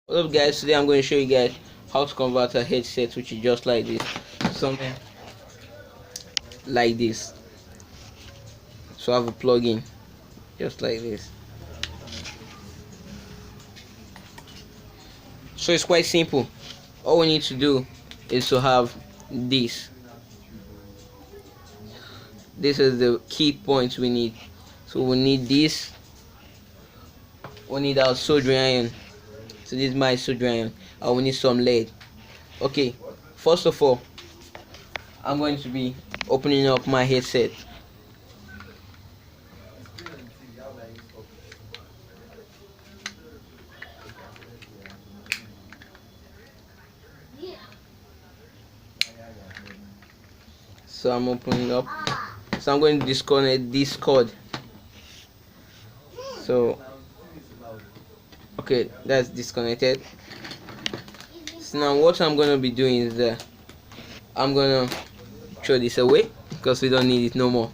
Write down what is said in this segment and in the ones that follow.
What's up guys, today I'm going to show you guys how to convert a headset which is just like this, something like this. So I have a plugin just like this. So it's quite simple. All we need to do is to have this. This is the key points we need. So we need this. We need our soldering iron. So this is my soldering iron. And we need some lead. Okay, first of all, I'm going to be opening up my headset. So I'm opening up. So I'm going to disconnect this cord. So okay, that's disconnected. So now what I'm going to be doing is that I'm going to throw this away because we don't need it no more.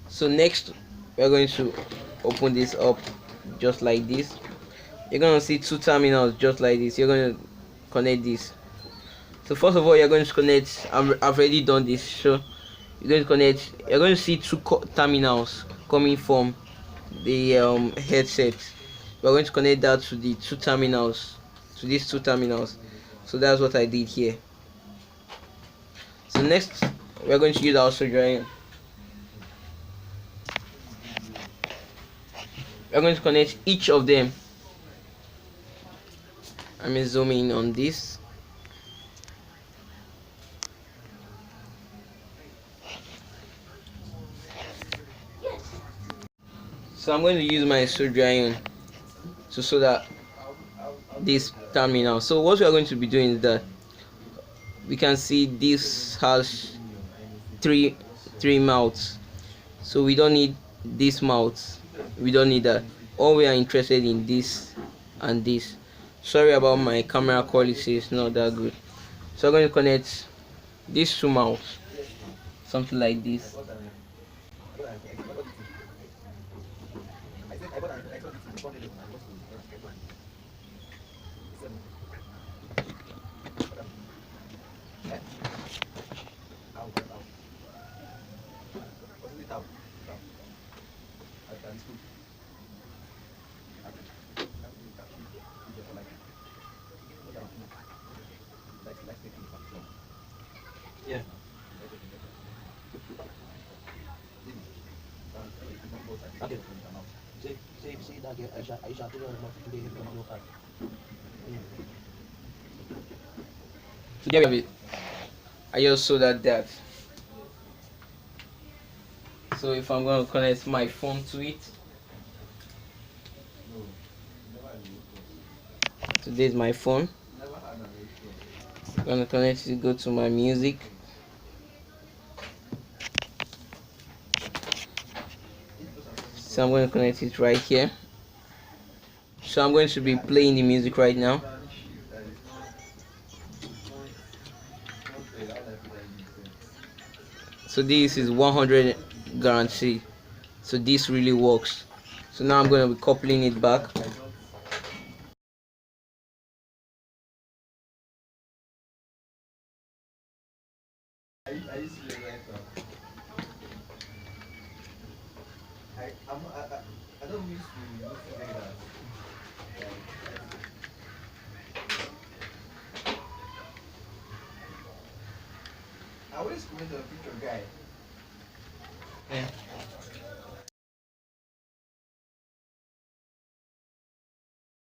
So next we're going to open this up just like this. You're going to see two terminals just like this. You're going to connect this. So first of all, you're going to connect. I've already done this. So you're going to connect. You're going to see two terminals coming from the headset. We're going to connect that to the two terminals, to these two terminals. So that's what I did here. So next we're going to use our soldering. We're going to connect each of them. I'm going to zoom in on this. So I'm going to use my soldering iron to solder this terminal. So what we are going to be doing is that we can see this has three mouths. So we don't need this mouth. We don't need that. All we are interested in this and this. Sorry about my camera quality, it's not that good. So I'm going to connect these two mouths, something like this. Yeah. Okay. So there we have it. I just soldered that. So if I'm going to connect my phone to it, so this is my phone. I'm going to connect it, go to my music. So I'm going to connect it right here. So I'm going to be playing the music right now. So this is 100 guarantee. So this really works. So now I'm going to be coupling it back. I always comment on a picture guy. Yeah.